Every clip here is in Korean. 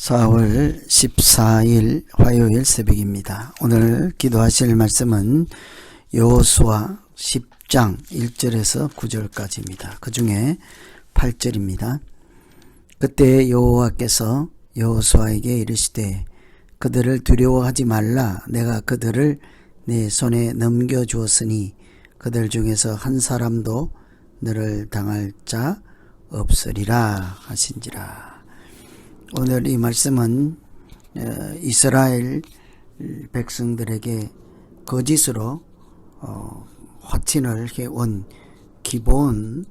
4월 14일 화요일 새벽입니다. 오늘 기도하실 말씀은 여호수아 10장 1절에서 9절까지입니다. 그 중에 8절입니다. 그때 여호와께서 여호수아에게 이르시되 그들을 두려워하지 말라. 내가 그들을 내 손에 넘겨주었으니 그들 중에서 한 사람도 너를 당할 자 없으리라 하신지라. 오늘 이 말씀은 이스라엘 백성들에게 거짓으로 화친을 해온 기브온과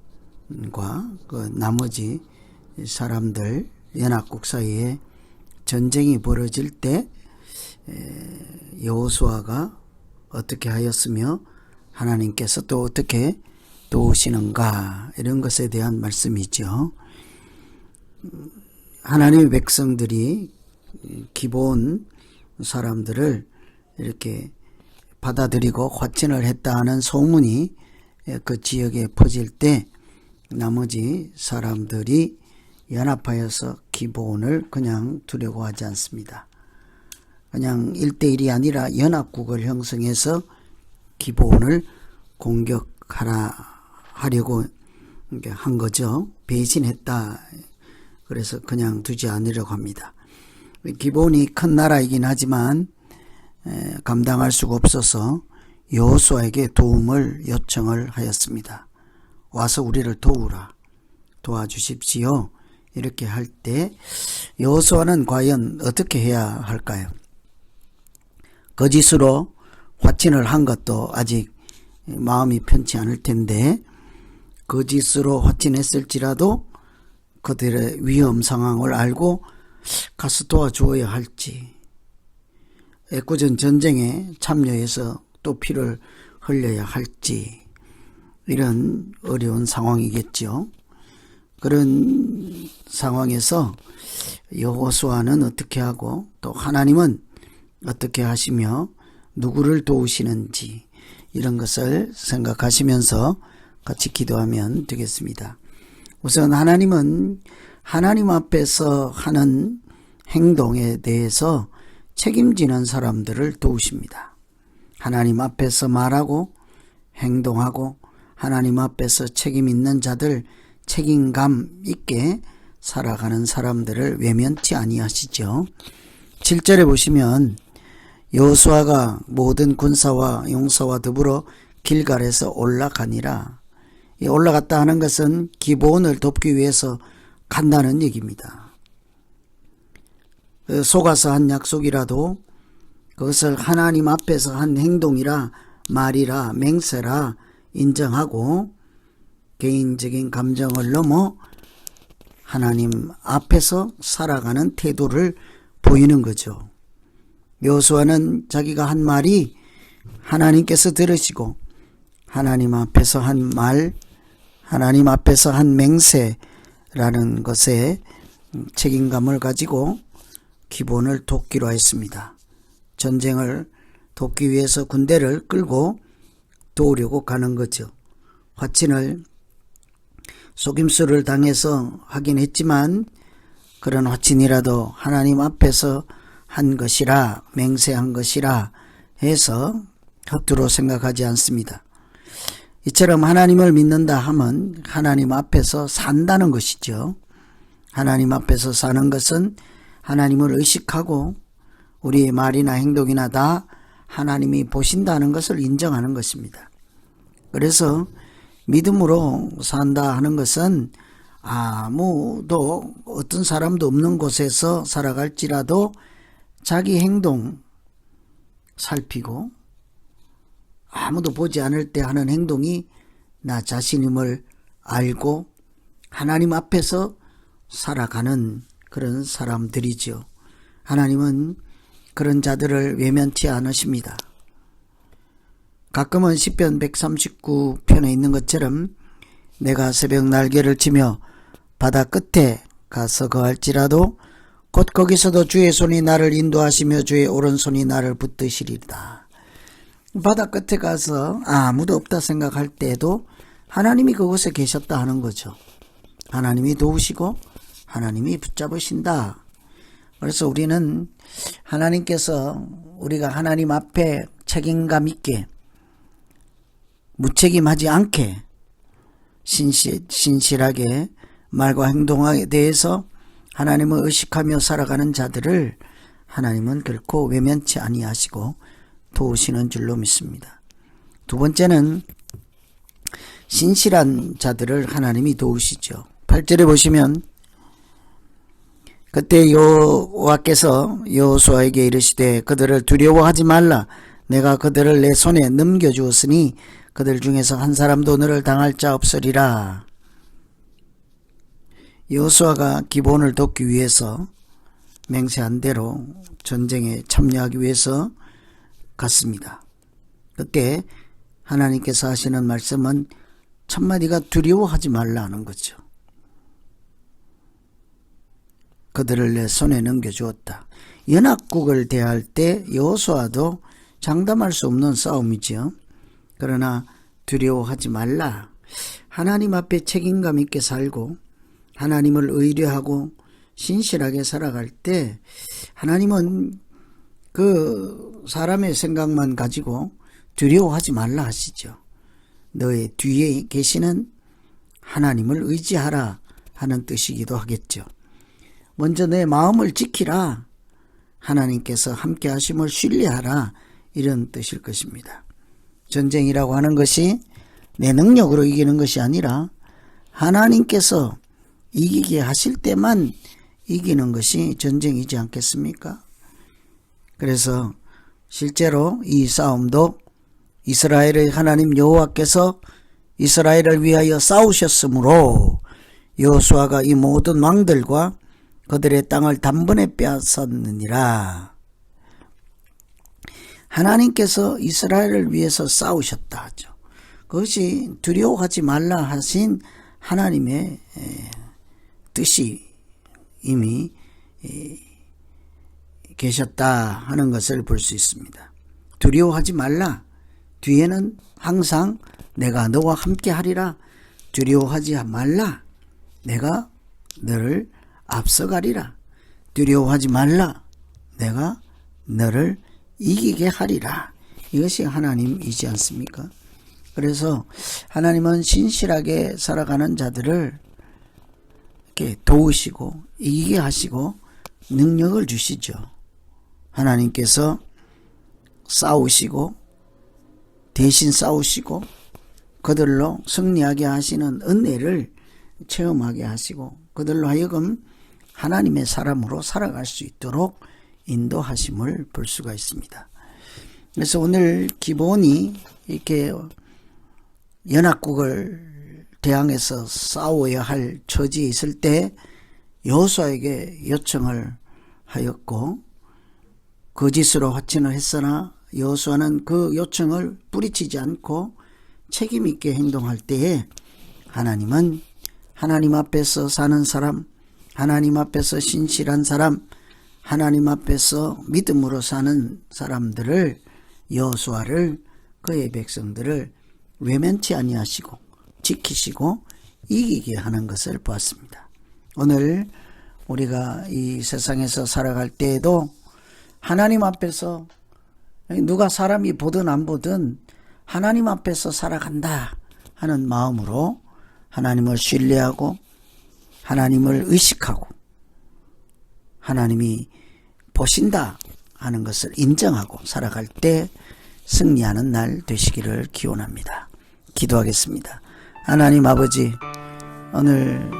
그 나머지 사람들 연합국 사이에 전쟁이 벌어질 때 여호수아가 어떻게 하였으며 하나님께서 또 어떻게 도우시는가, 이런 것에 대한 말씀이죠. 하나님의 백성들이 기브온 사람들을 이렇게 받아들이고 화친을 했다는 소문이 그 지역에 퍼질 때 나머지 사람들이 연합하여서 기브온을 그냥 두려고 하지 않습니다. 그냥 1대1이 아니라 연합국을 형성해서 기브온을 공격하려고 한 거죠. 배신했다. 그래서 그냥 두지 않으려고 합니다. 기브온이 큰 나라이긴 하지만 감당할 수가 없어서 여호수아에게 도움을 요청을 하였습니다. 와서 우리를 도우라, 도와주십시오. 이렇게 할 때 여호수아는 과연 어떻게 해야 할까요? 거짓으로 화친을 한 것도 아직 마음이 편치 않을 텐데, 거짓으로 화친했을지라도 그들의 위험 상황을 알고 가서 도와주어야 할지, 애꿎은 전쟁에 참여해서 또 피를 흘려야 할지, 이런 어려운 상황이겠죠. 그런 상황에서 여호수아는 어떻게 하고 또 하나님은 어떻게 하시며 누구를 도우시는지, 이런 것을 생각하시면서 같이 기도하면 되겠습니다. 우선 하나님은 하나님 앞에서 하는 행동에 대해서 책임지는 사람들을 도우십니다. 하나님 앞에서 말하고 행동하고 하나님 앞에서 책임 있는 자들, 책임감 있게 살아가는 사람들을 외면치 아니하시죠. 7절에 보시면 여호수아가 모든 군사와 용사와 더불어 길갈에서 올라가니라. 이 올라갔다 하는 것은 기브온을 돕기 위해서 간다는 얘기입니다. 속아서 한 약속이라도 그것을 하나님 앞에서 한 행동이라, 말이라, 맹세라 인정하고 개인적인 감정을 넘어 하나님 앞에서 살아가는 태도를 보이는 거죠. 여호수아는 자기가 한 말이 하나님께서 들으시고 하나님 앞에서 한 말, 하나님 앞에서 한 맹세라는 것에 책임감을 가지고 기브온을 돕기로 했습니다. 전쟁을 돕기 위해서 군대를 끌고 도우려고 가는 거죠. 화친을, 속임수를 당해서 하긴 했지만 그런 화친이라도 하나님 앞에서 한 것이라, 맹세한 것이라 해서 헛두로 생각하지 않습니다. 이처럼 하나님을 믿는다 하면 하나님 앞에서 산다는 것이죠. 하나님 앞에서 사는 것은 하나님을 의식하고 우리의 말이나 행동이나 다 하나님이 보신다는 것을 인정하는 것입니다. 그래서 믿음으로 산다 하는 것은 아무도, 어떤 사람도 없는 곳에서 살아갈지라도 자기 행동 살피고 아무도 보지 않을 때 하는 행동이 나 자신임을 알고 하나님 앞에서 살아가는 그런 사람들이죠. 하나님은 그런 자들을 외면치 않으십니다. 가끔은 시편 139편에 있는 것처럼 내가 새벽 날개를 치며 바다 끝에 가서 거할지라도 곧 거기서도 주의 손이 나를 인도하시며 주의 오른손이 나를 붙드시리다. 바다 끝에 가서 아무도 없다 생각할 때에도 하나님이 그곳에 계셨다 하는 거죠. 하나님이 도우시고 하나님이 붙잡으신다. 그래서 우리는 하나님께서 우리가 하나님 앞에 책임감 있게 무책임하지 않게 신실하게 말과 행동에 대해서 하나님을 의식하며 살아가는 자들을 하나님은 결코 외면치 아니하시고 도우시는 줄로 믿습니다. 두 번째는 신실한 자들을 하나님이 도우시죠. 8절에 보시면 그때 여호와께서 여호수아에게 이르시되 그들을 두려워하지 말라. 내가 그들을 내 손에 넘겨주었으니 그들 중에서 한 사람도 너를 당할 자 없으리라. 여호수아가 기본을 돕기 위해서 맹세한 대로 전쟁에 참여하기 위해서 갔습니다. 그때 하나님께서 하시는 말씀은 첫마디가 두려워하지 말라는 거죠. 그들을 내 손에 넘겨주었다. 연합국을 대할 때 여호수아도 장담할 수 없는 싸움이죠. 그러나 두려워하지 말라. 하나님 앞에 책임감 있게 살고 하나님을 의뢰하고 신실하게 살아갈 때 하나님은 그 사람의 생각만 가지고 두려워하지 말라 하시죠. 너의 뒤에 계시는 하나님을 의지하라 하는 뜻이기도 하겠죠. 먼저 내 마음을 지키라. 하나님께서 함께 하심을 신뢰하라. 이런 뜻일 것입니다. 전쟁이라고 하는 것이 내 능력으로 이기는 것이 아니라 하나님께서 이기게 하실 때만 이기는 것이 전쟁이지 않겠습니까? 그래서 실제로 이 싸움도 이스라엘의 하나님 여호와께서 이스라엘을 위하여 싸우셨으므로 여호수아가 이 모든 왕들과 그들의 땅을 단번에 빼앗았느니라. 하나님께서 이스라엘을 위해서 싸우셨다 하죠. 그것이 두려워하지 말라 하신 하나님의 뜻이 이미 계셨다 하는 것을 볼 수 있습니다. 두려워하지 말라. 뒤에는 항상 내가 너와 함께 하리라. 두려워하지 말라. 내가 너를 앞서가리라. 두려워하지 말라. 내가 너를 이기게 하리라. 이것이 하나님이지 않습니까? 그래서 하나님은 신실하게 살아가는 자들을 이렇게 도우시고 이기게 하시고 능력을 주시죠. 하나님께서 싸우시고 대신 싸우시고 그들로 승리하게 하시는 은혜를 체험하게 하시고 그들로 하여금 하나님의 사람으로 살아갈 수 있도록 인도하심을 볼 수가 있습니다. 그래서 오늘 기본이 이렇게 연합국을 대항해서 싸워야 할 처지에 있을 때 여호수아에게 요청을 하였고 거짓으로 확신을 했으나 여호수아는 그 요청을 뿌리치지 않고 책임 있게 행동할 때에 하나님은 하나님 앞에서 사는 사람, 하나님 앞에서 신실한 사람, 하나님 앞에서 믿음으로 사는 사람들을 여호수아를 그의 백성들을 외면치 아니하시고 지키시고 이기게 하는 것을 보았습니다. 오늘 우리가 이 세상에서 살아갈 때에도 하나님 앞에서 누가 사람이 보든 안 보든 하나님 앞에서 살아간다 하는 마음으로 하나님을 신뢰하고 하나님을 의식하고 하나님이 보신다 하는 것을 인정하고 살아갈 때 승리하는 날 되시기를 기원합니다. 기도하겠습니다. 하나님 아버지, 오늘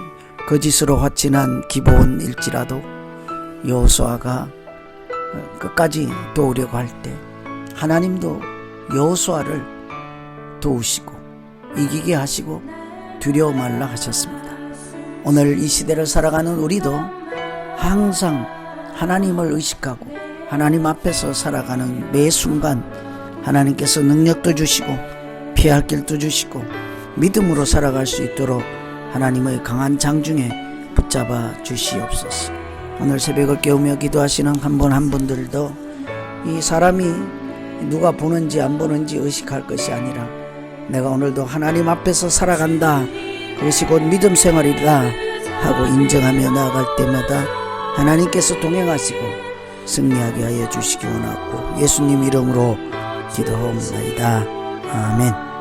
거짓으로 확신한 기본일지라도 여호수아가 끝까지 도우려고 할 때 하나님도 여호수아를 도우시고 이기게 하시고 두려워 말라 하셨습니다. 오늘 이 시대를 살아가는 우리도 항상 하나님을 의식하고 하나님 앞에서 살아가는 매 순간 하나님께서 능력도 주시고 피할 길도 주시고 믿음으로 살아갈 수 있도록 하나님의 강한 장중에 붙잡아 주시옵소서. 오늘 새벽을 깨우며 기도하시는 한 분 한 분들도 이 사람이 누가 보는지 안 보는지 의식할 것이 아니라 내가 오늘도 하나님 앞에서 살아간다, 그것이 곧 믿음 생활이다 하고 인정하며 나아갈 때마다 하나님께서 동행하시고 승리하게 하여 주시기 원하고 예수님 이름으로 기도하옵나이다. 아멘.